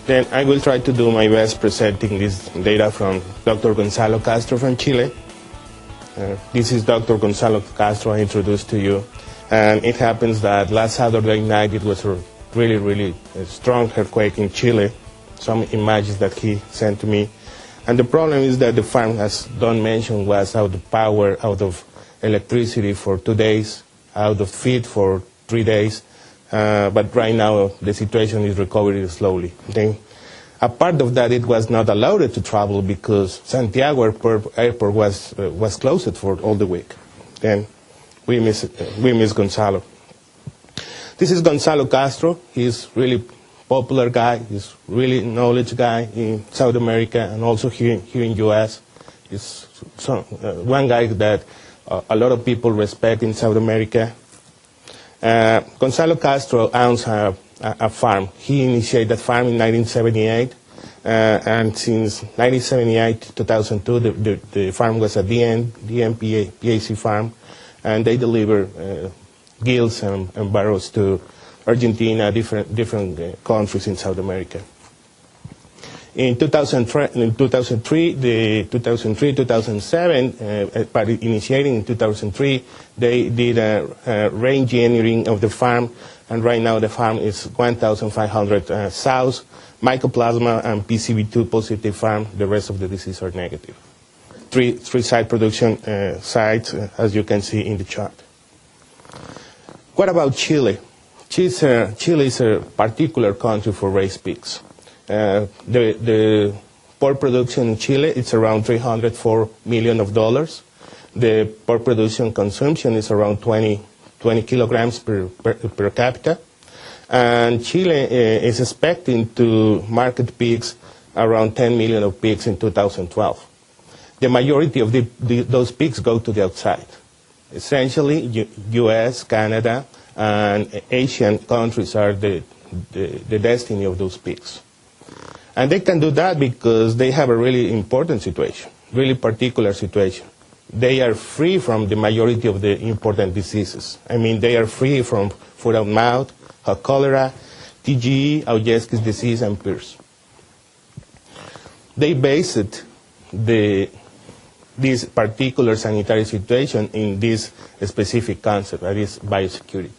Then I will try to do my best presenting this data from Dr. Gonzalo Castro from Chile. This is Dr. Gonzalo Castro I introduced to you. And it happens that last Saturday night it was a really strong earthquake in Chile. Some images that he sent to me. And the problem is that the farm, as Don mentioned, was out of power, out of electricity for 2 days, out of feed for 3 days. But right now the situation is recovering slowly. Then, a part of that, it was not allowed to travel because Santiago airport was closed for all the week. Then we miss Gonzalo. This is Gonzalo Castro. He's really popular guy. He's really knowledge guy in South America and also here in U.S. He's one guy that a lot of people respect in South America. Gonzalo Castro owns a farm. He initiated that farm in 1978, and since 1978 to 2002, the farm was a DMPAC farm, and they deliver gills and barrows to Argentina, different countries in South America. In 2003, 2007, by initiating in 2003, they did a re-engineering of the farm, and right now the farm is 1,500 sows, mycoplasma and PCV2 positive farm. The rest of the disease are negative. Three site production sites, as you can see in the chart. What about Chile? Chile is a particular country for raised pigs. The pork production in Chile is around $304 million. The pork production consumption is around 20 kilograms per capita. And Chile is expecting to market pigs around 10 million of pigs in 2012. The majority of those pigs go to the outside. Essentially, U.S., Canada, and Asian countries are the destiny of those pigs. And they can do that because they have a really important situation, really particular situation. They are free from the majority of the important diseases. I mean, they are free from foot and mouth, cholera, TGE, Augeski's disease, and PIRS. They based this particular sanitary situation in this specific concept, that is biosecurity.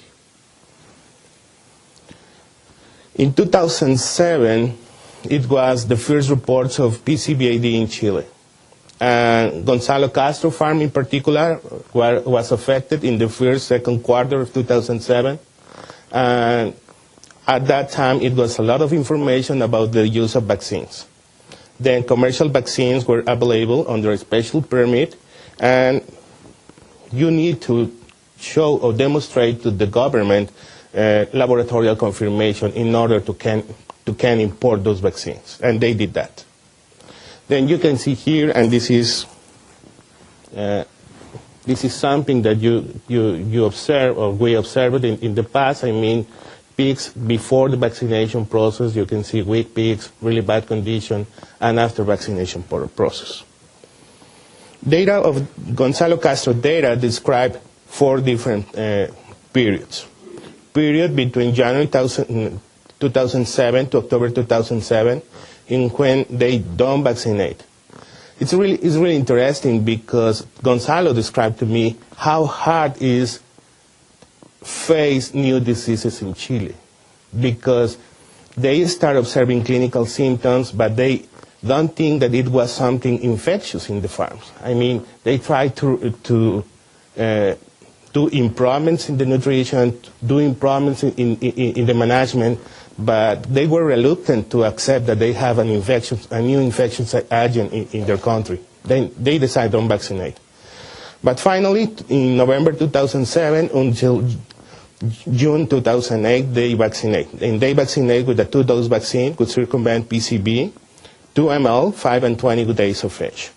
In 2007, it was the first reports of PCVAD in Chile. And Gonzalo Castro farm in particular was affected in the second quarter of 2007. And at that time, it was a lot of information about the use of vaccines. Then commercial vaccines were available under a special permit, and you need to show or demonstrate to the government laboratorial confirmation in order to can import those vaccines, and they did that. Then you can see here, and this is something that you observe, or we observed in the past. I mean, pigs before the vaccination process, you can see weak pigs, really bad condition, and after vaccination process. Data of Gonzalo Castro data describe 4 different periods. Period between January 2007 to October 2007, in when they don't vaccinate. It's really interesting because Gonzalo described to me how hard it is face new diseases in Chile, because they start observing clinical symptoms, but they don't think that it was something infectious in the farms. I mean, they try to do improvements in the nutrition, do improvements in the management, but they were reluctant to accept that they have a new infectious agent in their country. They decided to vaccinate. But finally, in November 2007 until June 2008, they vaccinate. And they vaccinate with a 2-dose vaccine, could circumvent PCV, 2 ml, 5 and 20 days of age.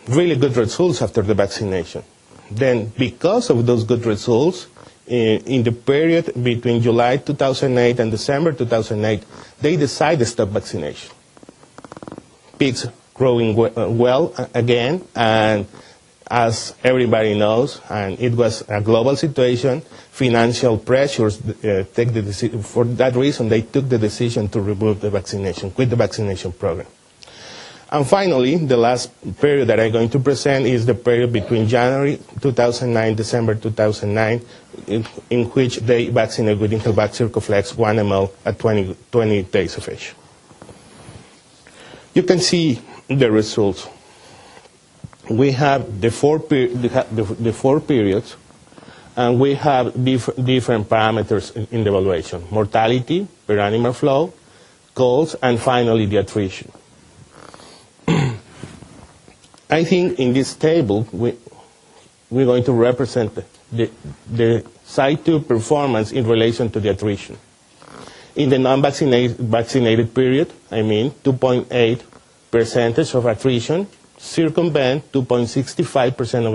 Really good results after the vaccination. Then, because of those good results, in the period between July 2008 and December 2008, they decided to stop vaccination. Pigs growing well again, and as everybody knows, and it was a global situation, financial pressures take the decision. For that reason, they took the decision to remove the vaccination, quit the vaccination program. And finally, the last period that I'm going to present is the period between January 2009, December 2009, in which they vaccinated with Intervac Circoflex 1 ml at 20 days of age. You can see the results. We have the four periods, and we have different parameters in the evaluation: mortality, per animal flow, calls, and finally the attrition. I think in this table we're going to represent the Site 2 performance in relation to the attrition. In the non-vaccinated period, 2.8% of attrition, circumvent 2.65% of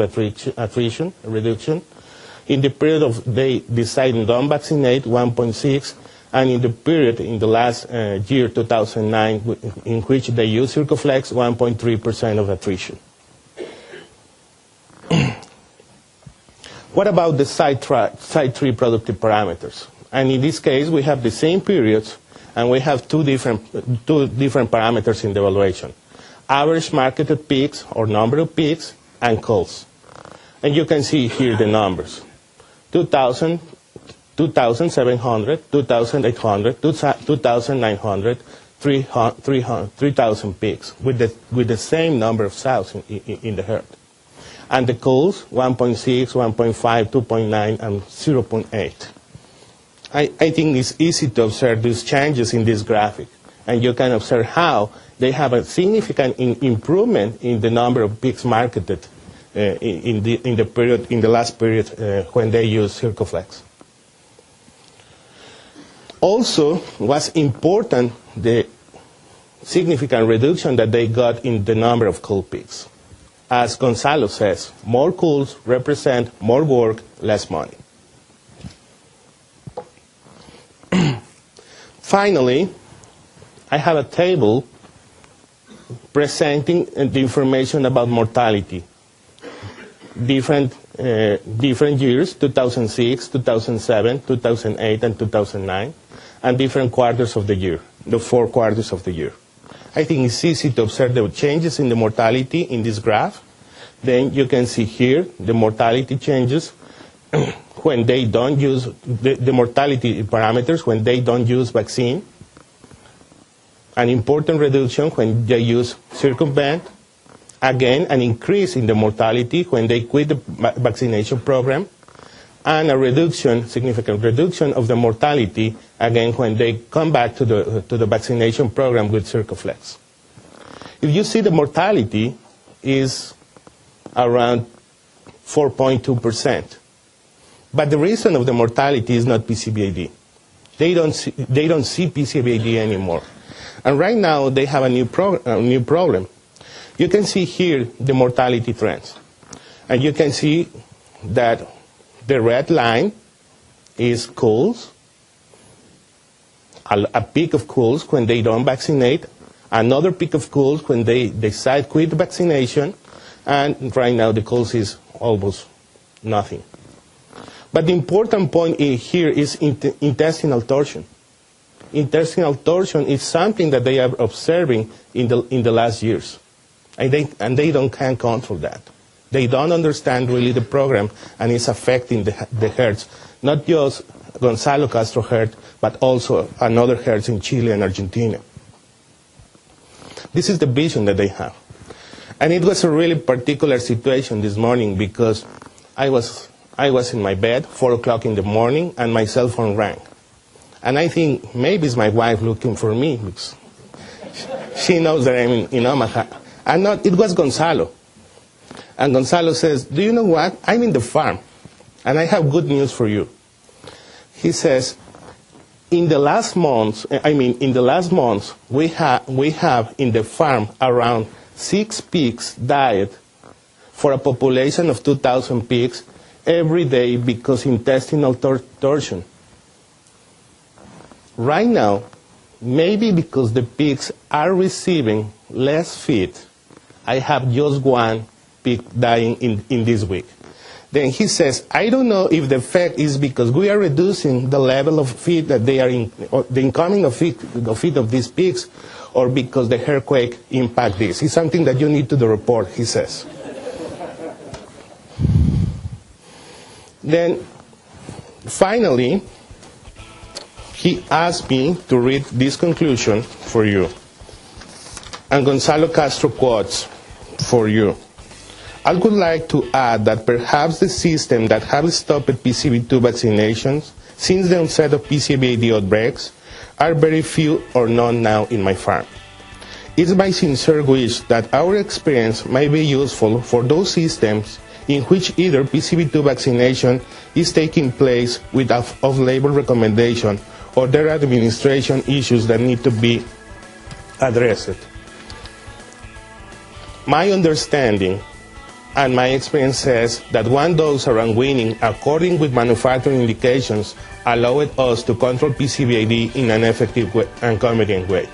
attrition reduction. In the period of they decide non-vaccinate, 1.6%, and in the period in the last year, 2009, in which they use Circoflex, 1.3% of attrition. What about the Site 3 productive parameters? And in this case, we have the same periods, and we have two different parameters in the evaluation: average marketed peaks, or number of peaks, and calls. And you can see here the numbers: 2,000, 2,700, 2,800, 2,900, 3,000 peaks, with the same number of sows in the herd. And the calls, 1.6, 1.5, 2.9, and 0.8. I think it's easy to observe these changes in this graphic, and you can observe how they have a significant improvement in the number of pigs marketed in the last period when they use Circoflex. Also, was important the significant reduction that they got in the number of cull pigs. As Gonzalo says, more culls represent more work, less money. Finally, I have a table presenting the information about mortality. Different years, 2006, 2007, 2008, and 2009, and different quarters of the year, the 4 quarters of the year. I think it's easy to observe the changes in the mortality in this graph. Then you can see here the mortality changes when they don't use the mortality parameters when they don't use vaccine. An important reduction when they use circumvent. Again, an increase in the mortality when they quit the vaccination program. And a reduction, significant reduction of the mortality, again, when they come back to the vaccination program with Circoflex. If you see, the mortality is around 4.2%. But the reason of the mortality is not PCVAD. They don't see PCVAD anymore. And right now, they have a new problem. You can see here the mortality trends. And you can see that the red line is culls, a peak of culls when they don't vaccinate, another peak of culls when they decide to quit vaccination, and right now the culls is almost nothing. But the important point here is intestinal torsion. Intestinal torsion is something that they are observing in the last years, and they can't control that. They don't understand really the program, and it's affecting the herds, not just Gonzalo Castro herd, but also another herds in Chile and Argentina. This is the vision that they have. And it was a really particular situation this morning because I was in my bed, 4 o'clock in the morning, and my cell phone rang. And I think maybe it's my wife looking for me because she knows that I'm in Omaha. And it was Gonzalo. And Gonzalo says, "Do you know what? I'm in the farm, and I have good news for you." He says, in the last months, we have in the farm around 6 pigs died for a population of 2,000 pigs every day because intestinal torsion. Right now, maybe because the pigs are receiving less feed, I have just 1 pig dying in this week. Then he says, I don't know if the effect is because we are reducing the level of feed that they are in, or the incoming of feed of these pigs, or because the earthquake impact this. It's something that you need to report, he says. Then, finally, he asked me to read this conclusion for you. And Gonzalo Castro quotes for you. I would like to add that perhaps the system that have stopped PCV2 vaccinations since the onset of PCVAD outbreaks are very few or none now in my farm. It's my sincere wish that our experience may be useful for those systems in which either PCV2 vaccination is taking place with off-label recommendation or there are administration issues that need to be addressed. My understanding and my experience says that one dose around weaning, according with manufacturing indications, allowed us to control PCVAD in an effective way and convenient way.